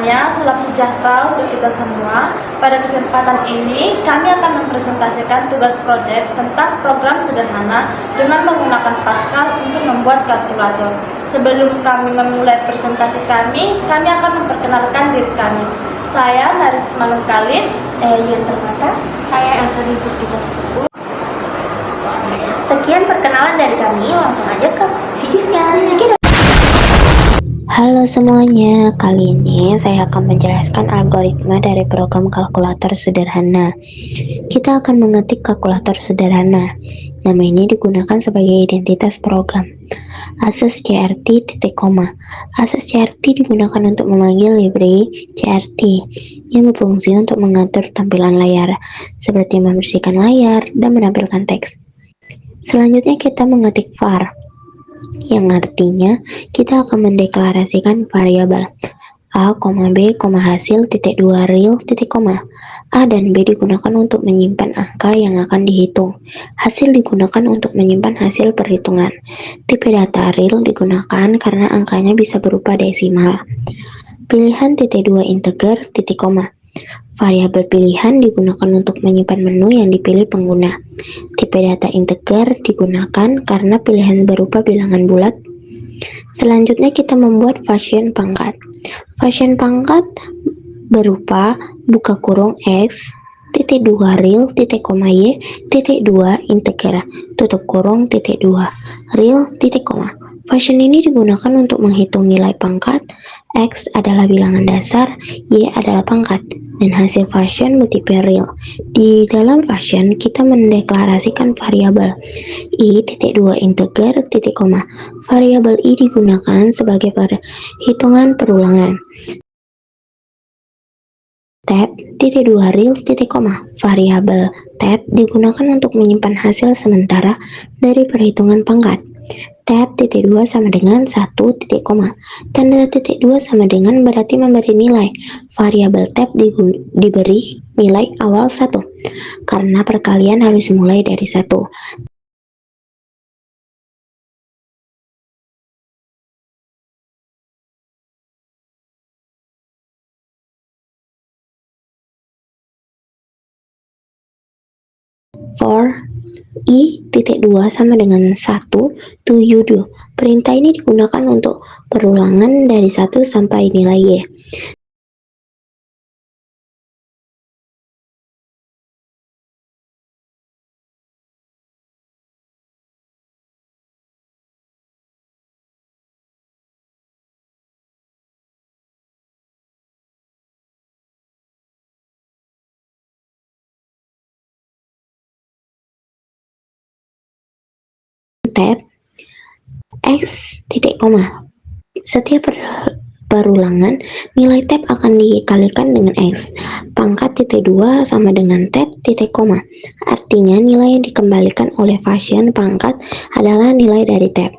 semuanya, salam sejahtera untuk kita semua. Pada kesempatan ini, kami akan mempresentasikan tugas proyek tentang program sederhana dengan menggunakan Pascal untuk membuat kalkulator. Sebelum kami memulai presentasi kami akan memperkenalkan diri kami. Saya Naris Manungkalit. Saya Yan Permata. Saya Elsa Puspita Setubu. Sekian perkenalan dari kami, langsung aja ke videonya. Cekidot. Halo semuanya, kali ini saya akan menjelaskan algoritma dari program kalkulator sederhana. Kita akan mengetik kalkulator sederhana. Nama ini digunakan sebagai identitas program. Akses CRT titik koma. Akses CRT digunakan untuk memanggil library CRT yang berfungsi untuk mengatur tampilan layar, seperti membersihkan layar dan menampilkan teks. Selanjutnya kita mengetik var, yang artinya kita akan mendeklarasikan variabel A, B, hasil titik 2 real titik koma. A dan B digunakan untuk menyimpan angka yang akan dihitung. Hasil digunakan untuk menyimpan hasil perhitungan. Tipe data real digunakan karena angkanya bisa berupa desimal. Pilihan titik 2 integer titik koma. Variabel pilihan digunakan untuk menyimpan menu yang dipilih pengguna. Tipe data integer digunakan karena pilihan berupa bilangan bulat. Selanjutnya kita membuat function pangkat. Function pangkat berupa buka kurung x titik 2 real titik koma y titik 2 integer tutup kurung titik 2 real titik koma. Function ini digunakan untuk menghitung nilai pangkat. X adalah bilangan dasar, Y adalah pangkat, dan hasil function bertipe real. Di dalam function, kita mendeklarasikan variabel I titik 2 integer titik koma. Variabel I digunakan sebagai perhitungan perulangan. Tab titik 2 real titik koma. Variabel tab digunakan untuk menyimpan hasil sementara dari perhitungan pangkat. Tab titik 2 sama dengan 1 titik koma. Tanda titik 2 sama dengan berarti memberi nilai. Variabel tab diberi nilai awal 1 karena perkalian harus mulai dari 1. For I titik 2 sama dengan 1 to U2. Perintah ini digunakan untuk perulangan dari 1 sampai nilai Y. Tab X titik koma. Setiap perulangan, nilai tab akan dikalikan dengan X. Pangkat titik 2 sama dengan tab titik koma. Artinya nilai yang dikembalikan oleh function pangkat adalah nilai dari tab.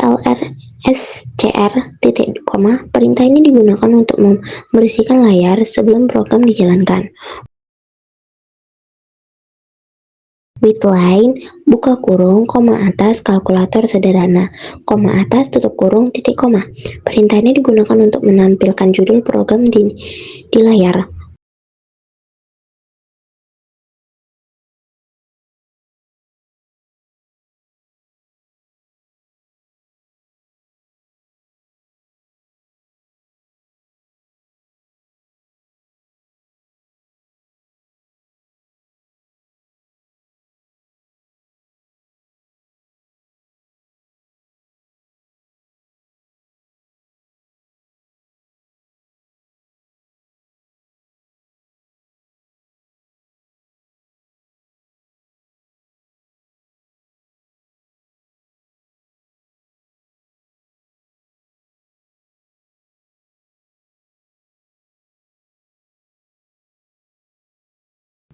CLR titik koma. Perintah ini digunakan untuk membersihkan layar sebelum program dijalankan. Widline buka kurung koma atas kalkulator sederhana koma atas tutup kurung titik koma. Perintah ini digunakan untuk menampilkan judul program di layar.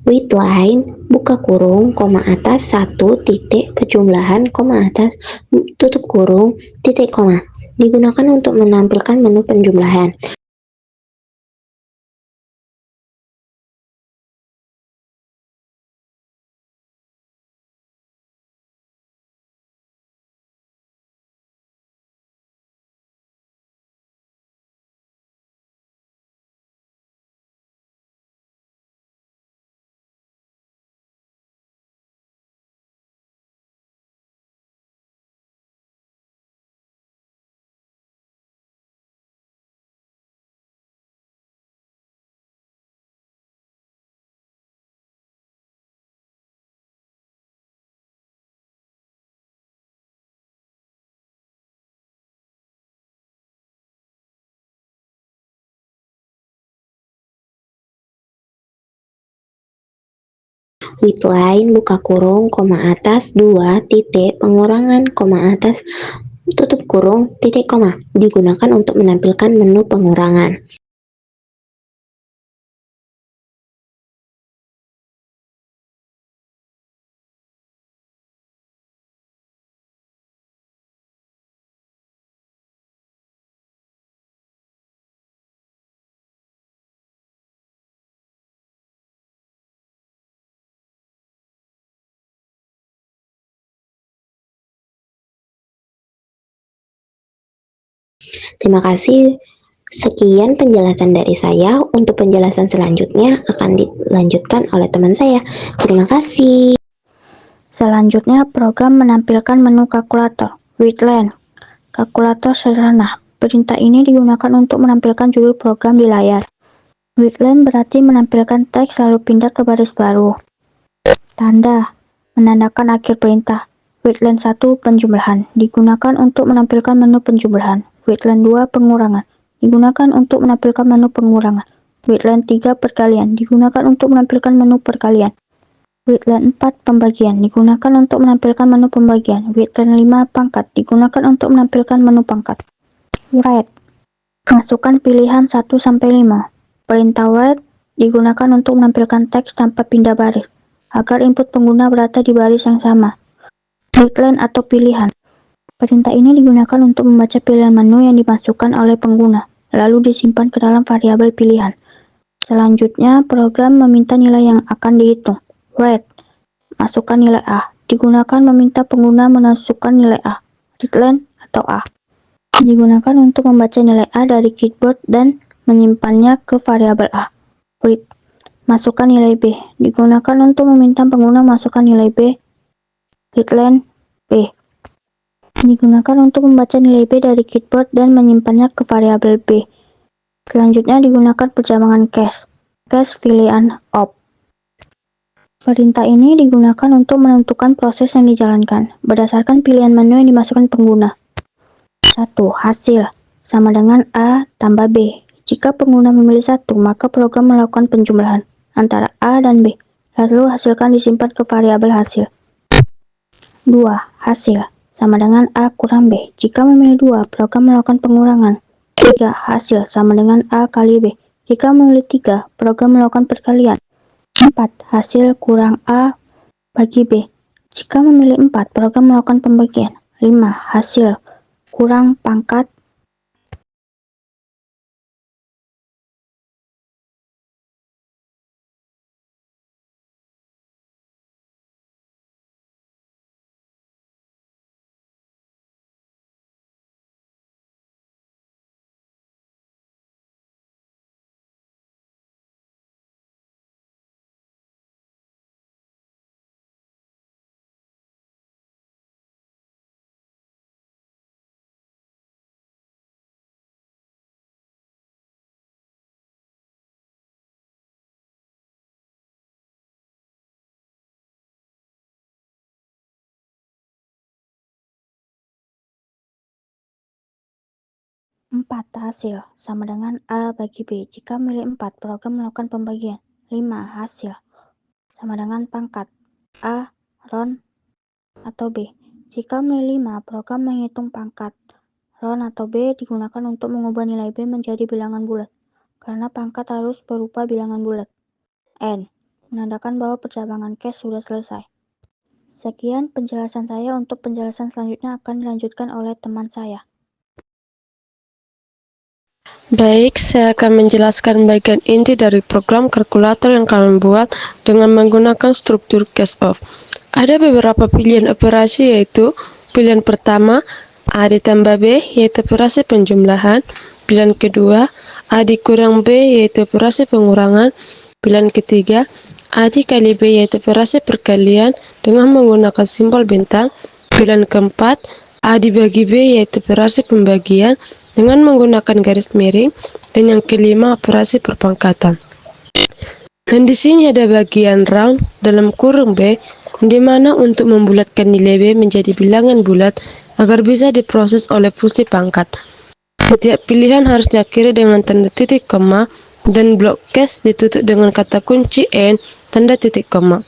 Widline buka kurung koma atas 1 titik pejumlahan koma atas tutup kurung titik koma. Digunakan untuk menampilkan menu penjumlahan. Widline buka kurung koma atas 2 titik pengurangan koma atas tutup kurung titik koma. Digunakan untuk menampilkan menu pengurangan. Terima kasih. Sekian penjelasan dari saya. Untuk penjelasan selanjutnya akan dilanjutkan oleh teman saya. Terima kasih. Selanjutnya, program menampilkan menu kalkulator. Widline, kalkulator sederhana. Perintah ini digunakan untuk menampilkan judul program di layar. Widline berarti menampilkan teks lalu pindah ke baris baru. Tanda, menandakan akhir perintah. Widline 1 penjumlahan, digunakan untuk menampilkan menu penjumlahan. Widline 2 pengurangan, digunakan untuk menampilkan menu pengurangan. Widline 3 perkalian, digunakan untuk menampilkan menu perkalian. Widline 4 pembagian, digunakan untuk menampilkan menu pembagian. Widline 5 pangkat, digunakan untuk menampilkan menu pangkat. Write, masukkan pilihan 1-5. Perintah write digunakan untuk menampilkan teks tanpa pindah baris, agar input pengguna berada di baris yang sama. Widline atau pilihan. Perintah ini digunakan untuk membaca pilihan menu yang dimasukkan oleh pengguna, lalu disimpan ke dalam variabel pilihan. Selanjutnya, program meminta nilai yang akan dihitung. Write, masukkan nilai A, digunakan meminta pengguna memasukkan nilai A. Readline atau A, digunakan untuk membaca nilai A dari keyboard dan menyimpannya ke variabel A. Read, masukkan nilai B, digunakan untuk meminta pengguna masukkan nilai B. Readline B, digunakan untuk membaca nilai B dari keyboard dan menyimpannya ke variabel B. Selanjutnya digunakan perjambangan cache, cache pilihan op. Perintah ini digunakan untuk menentukan proses yang dijalankan berdasarkan pilihan menu yang dimasukkan pengguna. 1. Hasil sama dengan A tambah B. Jika pengguna memilih 1, maka program melakukan penjumlahan antara A dan B, lalu hasilkan disimpan ke variabel hasil. 2. Hasil sama dengan A kurang B. Jika memilih 2, program melakukan pengurangan. 3. Hasil sama dengan A kali B. Jika memilih 3, program melakukan perkalian. 4. Hasil kurang A bagi B. Jika memilih 4, program melakukan pembagian. 5. Hasil kurang pangkat empat hasil sama dengan A bagi B. Jika milik 4, program melakukan pembagian. 5 hasil sama dengan pangkat A, ron, atau B. Jika milik 5, program menghitung pangkat ron atau B digunakan untuk mengubah nilai B menjadi bilangan bulat, karena pangkat harus berupa bilangan bulat. N menandakan bahwa percabangan case sudah selesai. Sekian penjelasan saya. Untuk penjelasan selanjutnya akan dilanjutkan oleh teman saya. Baik, saya akan menjelaskan bagian inti dari program kalkulator yang kami buat dengan menggunakan struktur case of. Ada beberapa pilihan operasi, yaitu pilihan pertama A ditambah B, yaitu operasi penjumlahan. Pilihan kedua A dikurang B, yaitu operasi pengurangan. Pilihan ketiga A dikali B, yaitu operasi perkalian dengan menggunakan simbol bintang. Pilihan keempat A dibagi B, yaitu operasi pembagian dengan menggunakan garis miring. Dan yang kelima, operasi perpangkatan. Dan di sini ada bagian round dalam kurung B, di mana untuk membulatkan nilai B menjadi bilangan bulat agar bisa diproses oleh fungsi pangkat. Setiap pilihan harus diakhiri dengan tanda titik koma, dan blok case ditutup dengan kata kunci N tanda titik koma.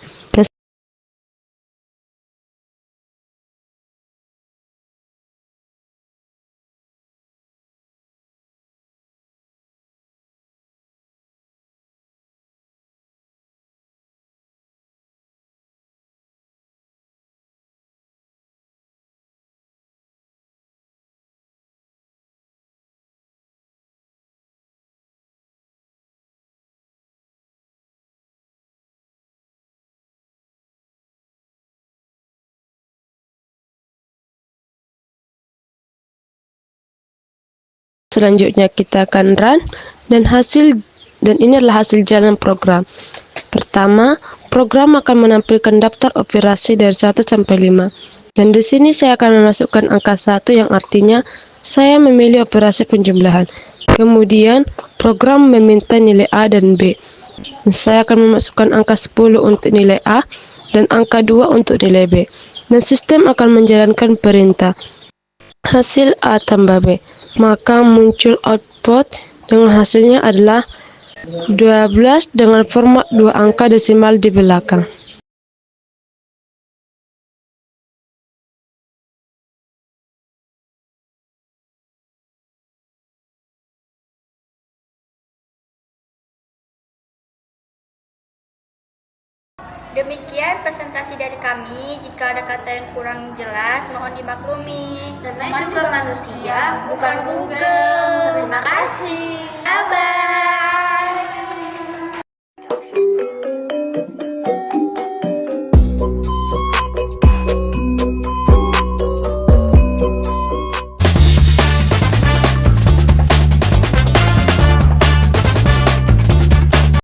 Selanjutnya kita akan run dan ini adalah hasil jalan program. Pertama, program akan menampilkan daftar operasi dari 1 sampai 5. Dan di sini saya akan memasukkan angka 1 yang artinya saya memilih operasi penjumlahan. Kemudian program meminta nilai A dan B. Saya akan memasukkan angka 10 untuk nilai A dan angka 2 untuk nilai B. Dan sistem akan menjalankan perintah hasil A tambah B. Maka muncul output dengan hasilnya adalah 12 dengan format 2 angka desimal di belakang. Demikian presentasi dari kami. Jika ada kata yang kurang jelas, mohon dimaklumi. Namanya juga manusia, bukan Google. Terima kasih.